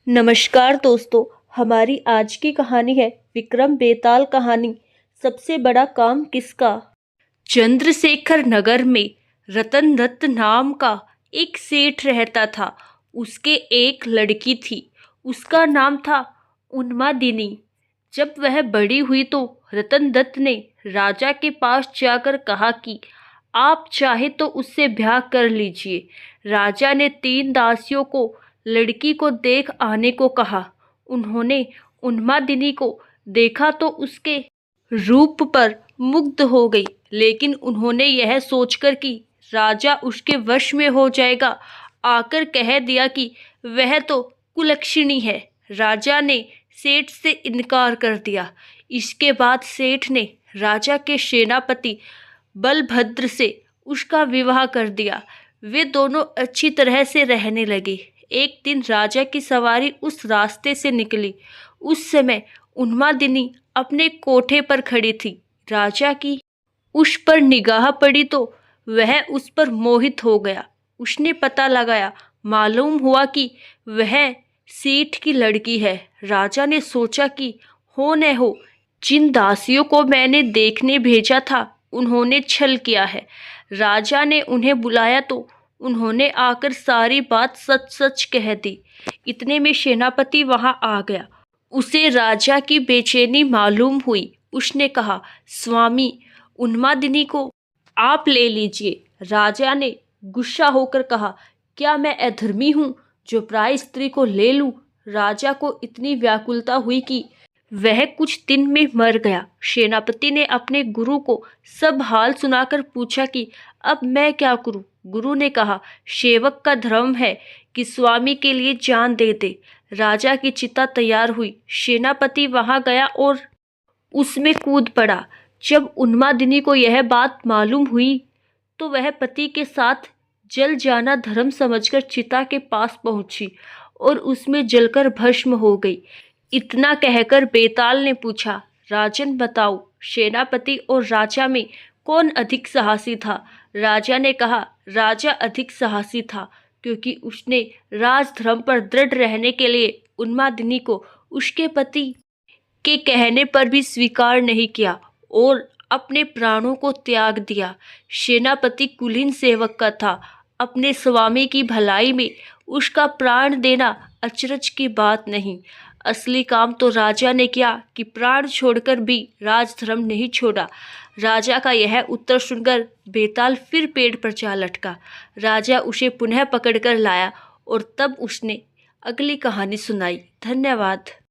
नमस्कार दोस्तों। हमारी आज की कहानी है विक्रम बेताल कहानी, सबसे बड़ा काम किसका। चंद्रशेखर नगर में रतन दत्त नाम का एक सेठ रहता था। उसके एक लड़की थी, उसका नाम था उन्मादिनी। जब वह बड़ी हुई तो रतन दत्त ने राजा के पास जाकर कहा कि आप चाहे तो उससे ब्याह कर लीजिए। राजा ने 3 दासियों को लड़की को देख आने को कहा। उन्होंने उन्मादिनी को देखा तो उसके रूप पर मुग्ध हो गई, लेकिन उन्होंने यह सोचकर कि राजा उसके वश में हो जाएगा, आकर कह दिया कि वह तो कुलक्षणी है। राजा ने सेठ से इनकार कर दिया। इसके बाद सेठ ने राजा के सेनापति बलभद्र से उसका विवाह कर दिया। वे दोनों अच्छी तरह से रहने लगे। एक दिन राजा की सवारी उस रास्ते से निकली। उस समय उन्मादिनी अपने कोठे पर खड़ी थी। राजा की उस पर निगाह पड़ी तो वह उस पर मोहित हो गया। उसने पता लगाया, मालूम हुआ कि वह सेठ की लड़की है। राजा ने सोचा कि हो न हो, जिन दासियों को मैंने देखने भेजा था उन्होंने छल किया है। राजा ने उन्हें बुलाया तो उन्होंने आकर सारी बात सच सच कह दी। इतने में सेनापति वहां आ गया। उसे राजा की बेचैनी मालूम हुई। उसने कहा, स्वामी, उन्मादिनी को आप ले लीजिए। राजा ने गुस्सा होकर कहा, क्या मैं अधर्मी हूँ जो पराई स्त्री को ले लूं। राजा को इतनी व्याकुलता हुई कि वह कुछ दिन में मर गया। सेनापति ने अपने गुरु को सब हाल सुनाकर पूछा कि अब मैं क्या करूं। गुरु ने कहा, सेवक का धर्म है कि स्वामी के लिए जान दे दे। राजा की चिता तैयार हुई। सेनापति वहां गया और उसमें कूद पड़ा। जब उन्मादिनी को यह बात मालूम हुई तो वह पति के साथ जल जाना धर्म समझकर चिता के पास पहुंची और उसमें जलकर भस्म हो गई। इतना कहकर बेताल ने पूछा, राजन बताओ, सेनापति और राजा में कौन अधिक साहसी था। राजा ने कहा, राजा अधिक साहसी था, क्योंकि उसने राजधर्म पर दृढ़ रहने के लिए उन्मादिनी को उसके पति के कहने पर भी स्वीकार नहीं किया और अपने प्राणों को त्याग दिया। सेनापति कुलीन सेवक का था। अपने स्वामी की भलाई में उसका प्राण देना अचरज की बात नहीं। असली काम तो राजा ने किया कि प्राण छोड़कर भी राजधर्म नहीं छोड़ा। राजा का यह उत्तर सुनकर बेताल फिर पेड़ पर जा लटका। राजा उसे पुनः पकड़कर लाया और तब उसने अगली कहानी सुनाई। धन्यवाद।